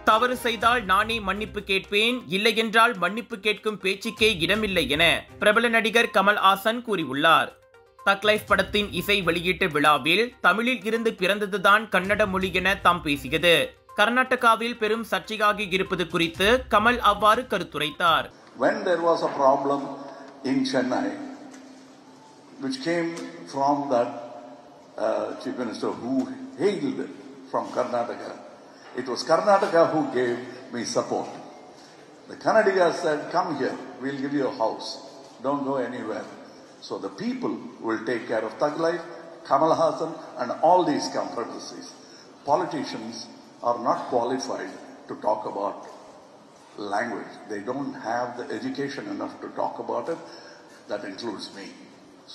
தவறு செய்தால் நானே மன்னிப்பு கேட்பேன், இல்லையென்றால் மன்னிப்பு கேட்கும் பேச்சுக்கே இடமில்லை என பிரபல நடிகர் கமல்ஹாசன் கூறியுள்ளார். தக் லைஃப் படத்தின் இசை வெளியீட்டு விழாவில் தமிழில் இருந்து பிறந்ததுதான் கன்னட மொழி என தாம் பேசியது கர்நாடகாவில் பெரும் சர்ச்சையாகி இருப்பது குறித்து கமல் அவ்வாறு கருத்துரைத்தார். When there was a problem in Chennai, which came from that chief minister who hailed from Karnataka, it was Karnataka who gave me support. The Kannadigas said, "Come here, we'll give you a house. Don't go anywhere." So the people will take care of Thug Life, Kamal Haasan, and all these controversies. Politicians are not qualified to talk about language. They don't have the education enough to talk about it. That includes me.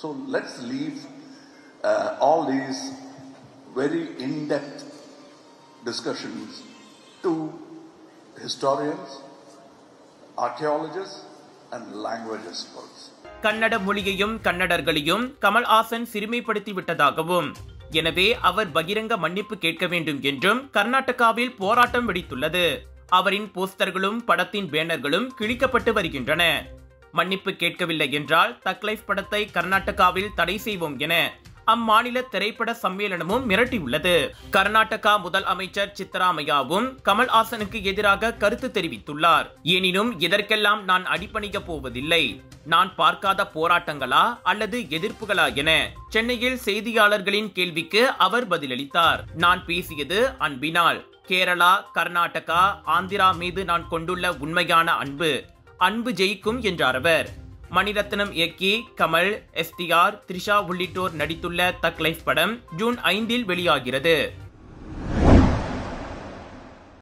So let's leave all these very in-depth discussions to historians, archaeologists, and language experts. Kannada மொழியையும் கன்னடர்களையும் கமல்ஹாசன் சிறுமைப்படுத்தி விட்டதாகவும், எனவே அவர் பகிரங்க மன்னிப்பு கேட்க வேண்டும் என்றும் கர்நாடகாவில் போராட்டம் வெடித்துள்ளது. அவரின் போஸ்டர்களும் படத்தின் பேனர்களும் கிழிக்கப்பட்டு வருகின்றன. மன்னிப்பு கேட்கவில்லை என்றால் தக் லைஃப் படத்தை கர்நாடகாவில் தடை செய்வோம் என அம்மாநில திரைப்பட சம்மேளனமும் மிரட்டியுள்ளது. கர்நாடகா முதல் அமைச்சர் சித்தராமையாவும் கமல்ஹாசனுக்கு எதிராக கருத்து தெரிவித்துள்ளார். எனினும் இதற்கெல்லாம் நான் அடிபணிய போவதில்லை, நான் பார்க்காத போராட்டங்களா அல்லது எதிர்ப்புகளா என சென்னையில் செய்தியாளர்களின் கேள்விக்கு அவர் பதிலளித்தார். நான் பேசியது அன்பினால். கேரளா, கர்நாடகா, ஆந்திரா மீது நான் கொண்டுள்ள உண்மையான அன்பு ஜெயிக்கும் என்றார் அவர். மணிரத்னம் இயக்கி கமல், STR, த்ரிஷா உள்ளிட்டோர் நடித்துள்ள தக் லைஃப் படம் ஜூன் 5 வெளியாகிறது.